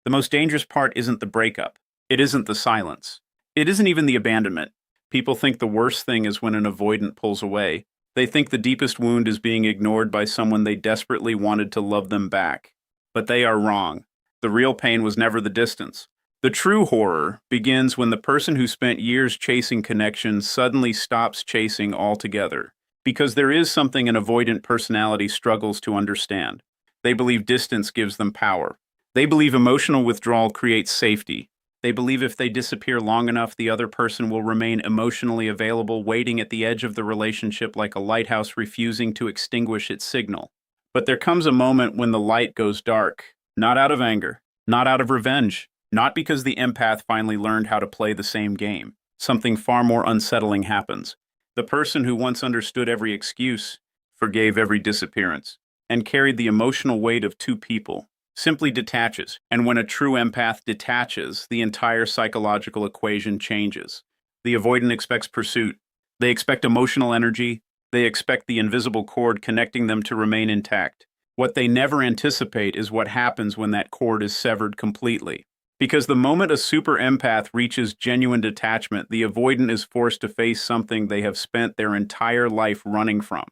The most dangerous part isn't the breakup. It isn't the silence. It isn't even the abandonment. People think the worst thing is when an avoidant pulls away. They think the deepest wound is being ignored by someone they desperately wanted to love them back. But they are wrong. The real pain was never the distance. The true horror begins when the person who spent years chasing connection suddenly stops chasing altogether. Because there is something an avoidant personality struggles to understand. They believe distance gives them power. They believe emotional withdrawal creates safety. They believe if they disappear long enough, the other person will remain emotionally available, waiting at the edge of the relationship like a lighthouse refusing to extinguish its signal. But there comes a moment when the light goes dark, not out of anger, not out of revenge, not because the empath finally learned how to play the same game. Something far more unsettling happens. The person who once understood every excuse, forgave every disappearance, and carried the emotional weight of two people, simply detaches. And when a true empath detaches, the entire psychological equation changes. The avoidant expects pursuit. They expect emotional energy. They expect the invisible cord connecting them to remain intact. What they never anticipate is what happens when that cord is severed completely. Because the moment a super empath reaches genuine detachment, the avoidant is forced to face something they have spent their entire life running from,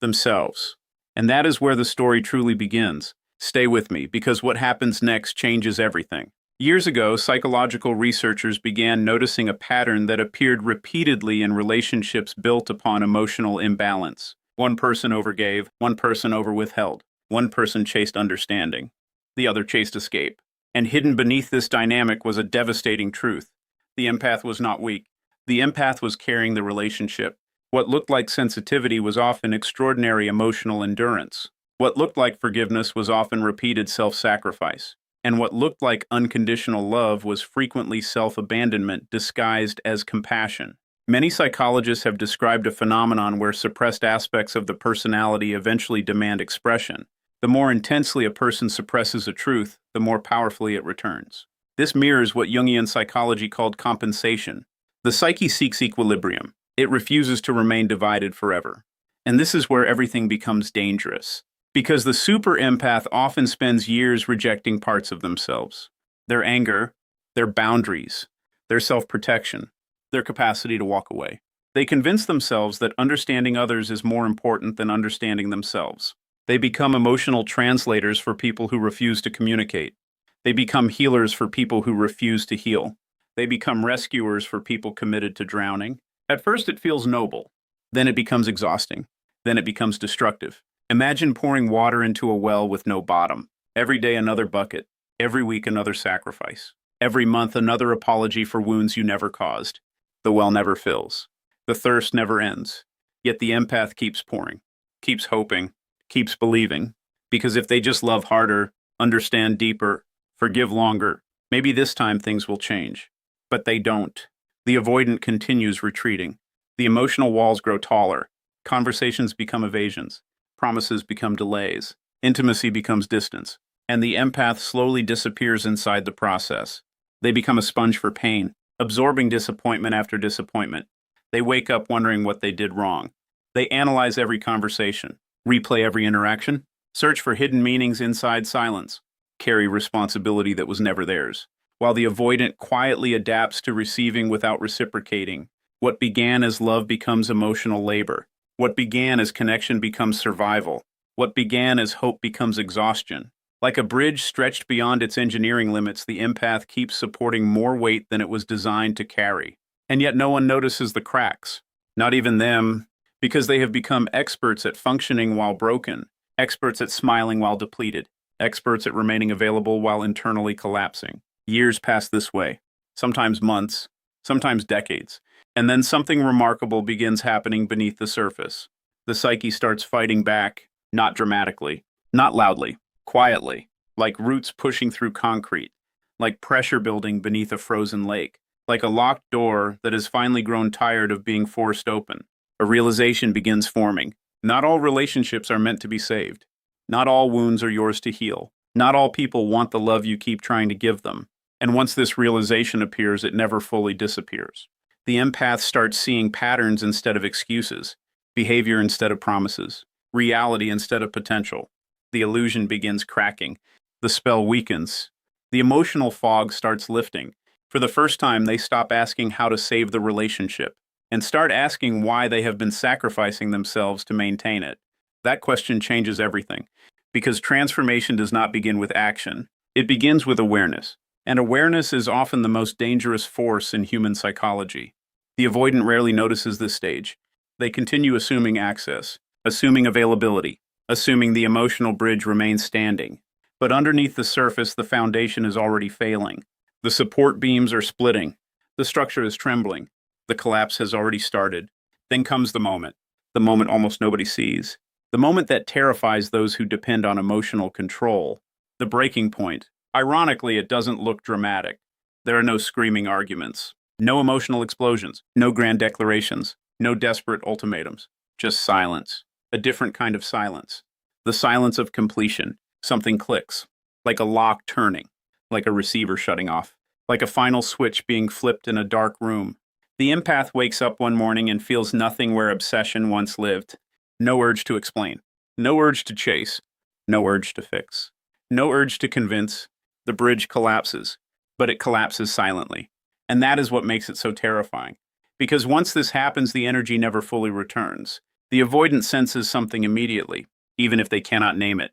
themselves. And that is where the story truly begins. Stay with me, because what happens next changes everything. Years ago, psychological researchers began noticing a pattern that appeared repeatedly in relationships built upon emotional imbalance. One person overgave, one person overwithheld, one person chased understanding, the other chased escape. And hidden beneath this dynamic was a devastating truth. The empath was not weak. The empath was carrying the relationship. What looked like sensitivity was often extraordinary emotional endurance. What looked like forgiveness was often repeated self-sacrifice. And what looked like unconditional love was frequently self-abandonment disguised as compassion. Many psychologists have described a phenomenon where suppressed aspects of the personality eventually demand expression. The more intensely a person suppresses a truth, the more powerfully it returns. This mirrors what Jungian psychology called compensation. The psyche seeks equilibrium. It refuses to remain divided forever. And this is where everything becomes dangerous. Because the super empath often spends years rejecting parts of themselves. Their anger, their boundaries, their self-protection, their capacity to walk away. They convince themselves that understanding others is more important than understanding themselves. They become emotional translators for people who refuse to communicate. They become healers for people who refuse to heal. They become rescuers for people committed to drowning. At first it feels noble. Then it becomes exhausting. Then it becomes destructive. Imagine pouring water into a well with no bottom. Every day another bucket. Every week another sacrifice. Every month another apology for wounds you never caused. The well never fills. The thirst never ends. Yet the empath keeps pouring, keeps hoping, keeps believing, because if they just love harder, understand deeper, forgive longer, maybe this time things will change. But they don't. The avoidant continues retreating. The emotional walls grow taller. Conversations become evasions. Promises become delays. Intimacy becomes distance. And the empath slowly disappears inside the process. They become a sponge for pain, absorbing disappointment after disappointment. They wake up wondering what they did wrong. They analyze every conversation, replay every interaction, search for hidden meanings inside silence, carry responsibility that was never theirs, while the avoidant quietly adapts to receiving without reciprocating. What began as love becomes emotional labor. What began as connection becomes survival. What began as hope becomes exhaustion. Like a bridge stretched beyond its engineering limits, the empath keeps supporting more weight than it was designed to carry. And yet no one notices the cracks. Not even them, because they have become experts at functioning while broken, experts at smiling while depleted, experts at remaining available while internally collapsing. Years pass this way, sometimes months, sometimes decades, and then something remarkable begins happening beneath the surface. The psyche starts fighting back, not dramatically, not loudly, quietly, like roots pushing through concrete, like pressure building beneath a frozen lake, like a locked door that has finally grown tired of being forced open. A realization begins forming. Not all relationships are meant to be saved. Not all wounds are yours to heal. Not all people want the love you keep trying to give them. And once this realization appears, it never fully disappears. The empath starts seeing patterns instead of excuses, behavior instead of promises, reality instead of potential. The illusion begins cracking. The spell weakens. The emotional fog starts lifting. For the first time, they stop asking how to save the relationship and start asking why they have been sacrificing themselves to maintain it. That question changes everything, because transformation does not begin with action. It begins with awareness, and awareness is often the most dangerous force in human psychology. The avoidant rarely notices this stage. They continue assuming access, assuming availability, assuming the emotional bridge remains standing. But underneath the surface, the foundation is already failing. The support beams are splitting. The structure is trembling. The collapse has already started. Then comes the moment almost nobody sees, the moment that terrifies those who depend on emotional control, the breaking point. Ironically, it doesn't look dramatic. There are no screaming arguments, no emotional explosions, no grand declarations, no desperate ultimatums, just silence, a different kind of silence. The silence of completion. Something clicks, like a lock turning, like a receiver shutting off, like a final switch being flipped in a dark room. The empath wakes up one morning and feels nothing where obsession once lived. No urge to explain, no urge to chase, no urge to fix, no urge to convince. The bridge collapses, but it collapses silently. And that is what makes it so terrifying. Because once this happens, the energy never fully returns. The avoidant senses something immediately, even if they cannot name it.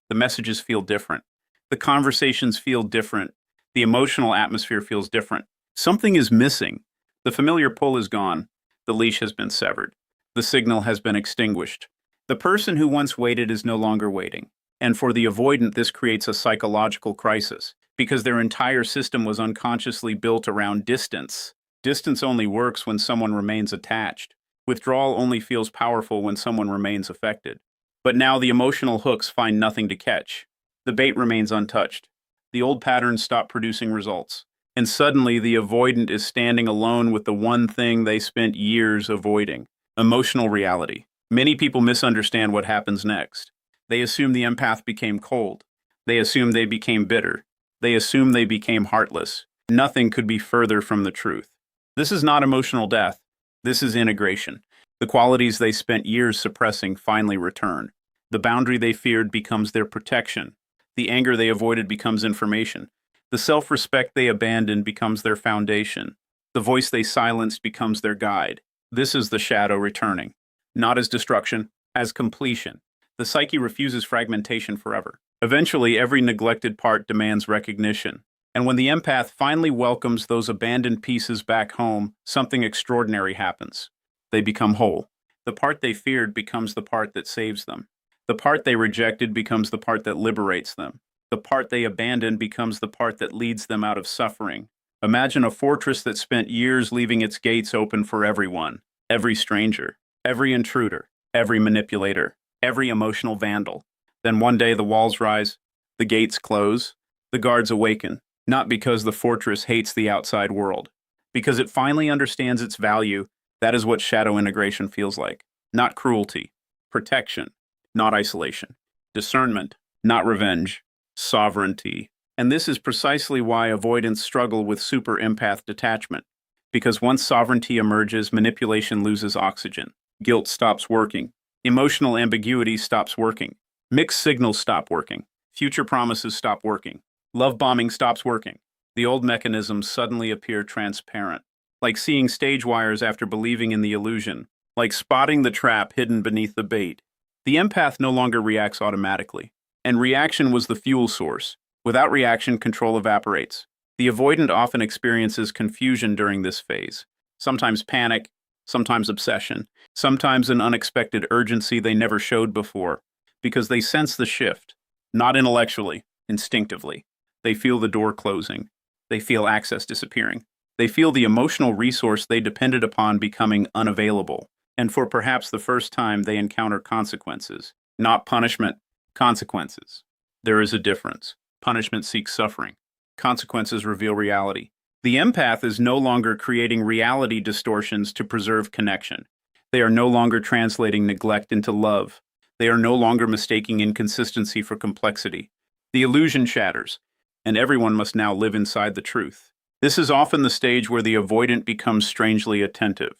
The messages feel different. The conversations feel different. The emotional atmosphere feels different. Something is missing. The familiar pull is gone. The leash has been severed. The signal has been extinguished. The person who once waited is no longer waiting. And for the avoidant, this creates a psychological crisis, because their entire system was unconsciously built around distance. Distance only works when someone remains attached. Withdrawal only feels powerful when someone remains affected. But now the emotional hooks find nothing to catch. The bait remains untouched. The old patterns stop producing results. And suddenly the avoidant is standing alone with the one thing they spent years avoiding: emotional reality. Many people misunderstand what happens next. They assume the empath became cold. They assume they became bitter. They assume they became heartless. Nothing could be further from the truth. This is not emotional death. This is integration. The qualities they spent years suppressing finally return. The boundary they feared becomes their protection. The anger they avoided becomes information. The self-respect they abandoned becomes their foundation. The voice they silenced becomes their guide. This is the shadow returning, not as destruction, as completion. The psyche refuses fragmentation forever. Eventually, every neglected part demands recognition. And when the empath finally welcomes those abandoned pieces back home, something extraordinary happens. They become whole. The part they feared becomes the part that saves them. The part they rejected becomes the part that liberates them. The part they abandoned becomes the part that leads them out of suffering. Imagine a fortress that spent years leaving its gates open for everyone, every stranger, every intruder, every manipulator, every emotional vandal. Then one day the walls rise, the gates close, the guards awaken, not because the fortress hates the outside world, because it finally understands its value. That is what shadow integration feels like. Not cruelty, protection, not isolation, discernment, not revenge, sovereignty. And this is precisely why avoidants struggle with super empath detachment. Because once sovereignty emerges, manipulation loses oxygen. Guilt stops working. Emotional ambiguity stops working. Mixed signals stop working. Future promises stop working. Love bombing stops working. The old mechanisms suddenly appear transparent, like seeing stage wires after believing in the illusion, like spotting the trap hidden beneath the bait. The empath no longer reacts automatically, and reaction was the fuel source. Without reaction, control evaporates. The avoidant often experiences confusion during this phase, sometimes panic, sometimes obsession, sometimes an unexpected urgency they never showed before, because they sense the shift, not intellectually, instinctively. They feel the door closing. They feel access disappearing. They feel the emotional resource they depended upon becoming unavailable. And for perhaps the first time, they encounter consequences. Not punishment, consequences. There is a difference. Punishment seeks suffering. Consequences reveal reality. The empath is no longer creating reality distortions to preserve connection. They are no longer translating neglect into love. They are no longer mistaking inconsistency for complexity. The illusion shatters, and everyone must now live inside the truth. This is often the stage where the avoidant becomes strangely attentive.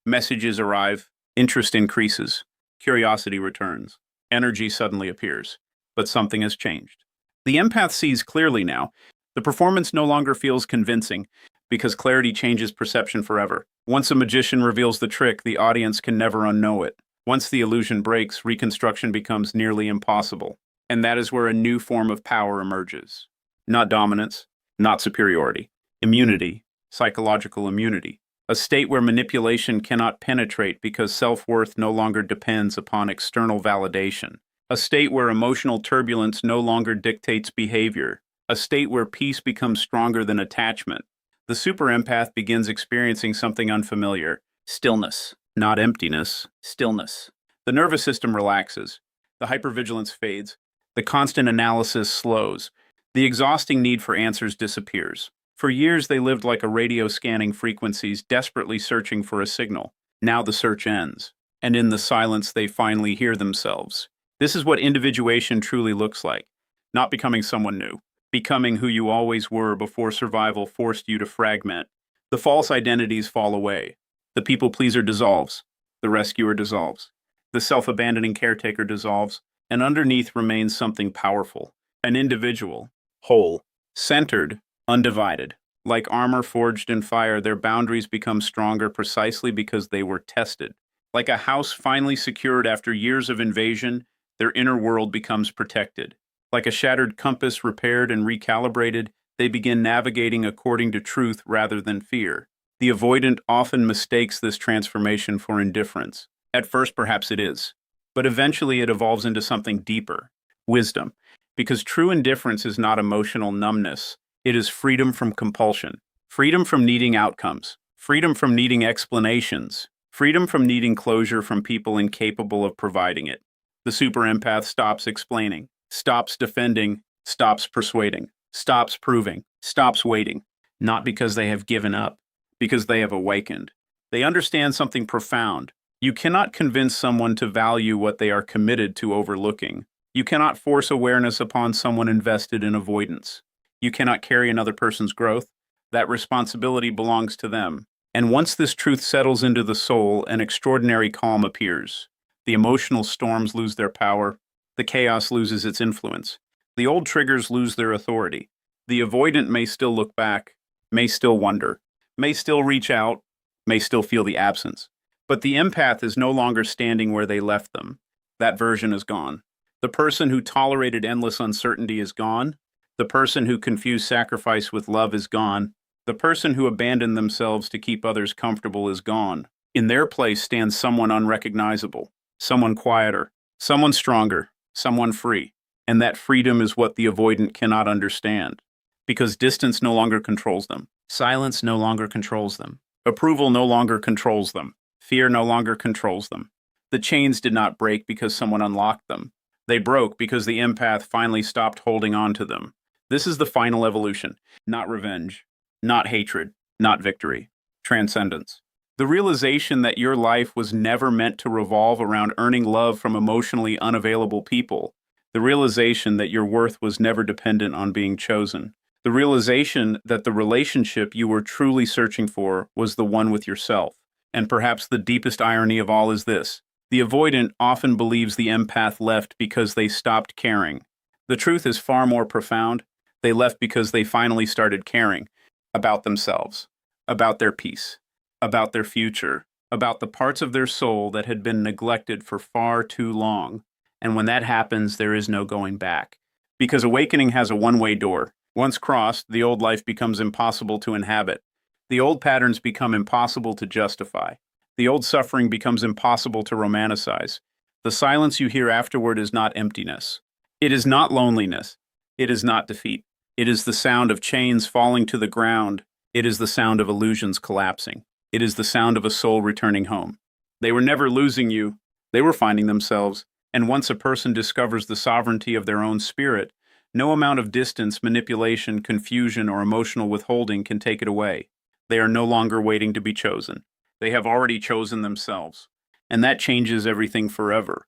Messages arrive, interest increases, curiosity returns, energy suddenly appears. But something has changed. The empath sees clearly now. The performance no longer feels convincing because clarity changes perception forever. Once a magician reveals the trick, the audience can never unknow it. Once the illusion breaks, reconstruction becomes nearly impossible. And that is where a new form of power emerges. Not dominance, not superiority. Immunity, psychological immunity. A state where manipulation cannot penetrate because self-worth no longer depends upon external validation. A state where emotional turbulence no longer dictates behavior. A state where peace becomes stronger than attachment. The super empath begins experiencing something unfamiliar. Stillness. Not emptiness, stillness. The nervous system relaxes. The hypervigilance fades. The constant analysis slows. The exhausting need for answers disappears. For years, they lived like a radio scanning frequencies, desperately searching for a signal. Now the search ends, and in the silence, they finally hear themselves. This is what individuation truly looks like. Not becoming someone new. Becoming who you always were before survival forced you to fragment. The false identities fall away. The people-pleaser dissolves. The rescuer dissolves. The self-abandoning caretaker dissolves. And underneath remains something powerful. An individual. Whole. Centered. Undivided. Like armor forged in fire, their boundaries become stronger precisely because they were tested. Like a house finally secured after years of invasion, their inner world becomes protected. Like a shattered compass repaired and recalibrated, they begin navigating according to truth rather than fear. The avoidant often mistakes this transformation for indifference. At first, perhaps it is, but eventually it evolves into something deeper, wisdom, because true indifference is not emotional numbness. It is freedom from compulsion, freedom from needing outcomes, freedom from needing explanations, freedom from needing closure from people incapable of providing it. The super empath stops explaining, stops defending, stops persuading, stops proving, stops waiting, not because they have given up, because they have awakened. They understand something profound. You cannot convince someone to value what they are committed to overlooking. You cannot force awareness upon someone invested in avoidance. You cannot carry another person's growth. That responsibility belongs to them. And once this truth settles into the soul, an extraordinary calm appears. The emotional storms lose their power. The chaos loses its influence. The old triggers lose their authority. The avoidant may still look back, may still wonder, may still reach out, may still feel the absence. But the empath is no longer standing where they left them. That version is gone. The person who tolerated endless uncertainty is gone. The person who confused sacrifice with love is gone. The person who abandoned themselves to keep others comfortable is gone. In their place stands someone unrecognizable, someone quieter, someone stronger, someone free. And that freedom is what the avoidant cannot understand. Because distance no longer controls them. Silence no longer controls them. Approval no longer controls them. Fear no longer controls them. The chains did not break because someone unlocked them. They broke because the empath finally stopped holding on to them. This is the final evolution. Not revenge. Not hatred. Not victory. Transcendence. The realization that your life was never meant to revolve around earning love from emotionally unavailable people. The realization that your worth was never dependent on being chosen. The realization that the relationship you were truly searching for was the one with yourself. And perhaps the deepest irony of all is this. The avoidant often believes the empath left because they stopped caring. The truth is far more profound. They left because they finally started caring about themselves, about their peace, about their future, about the parts of their soul that had been neglected for far too long. And when that happens, there is no going back. Because awakening has a one-way door. Once crossed, the old life becomes impossible to inhabit. The old patterns become impossible to justify. The old suffering becomes impossible to romanticize. The silence you hear afterward is not emptiness. It is not loneliness. It is not defeat. It is the sound of chains falling to the ground. It is the sound of illusions collapsing. It is the sound of a soul returning home. They were never losing you. They were finding themselves. And once a person discovers the sovereignty of their own spirit, no amount of distance, manipulation, confusion, or emotional withholding can take it away. They are no longer waiting to be chosen. They have already chosen themselves. And that changes everything forever.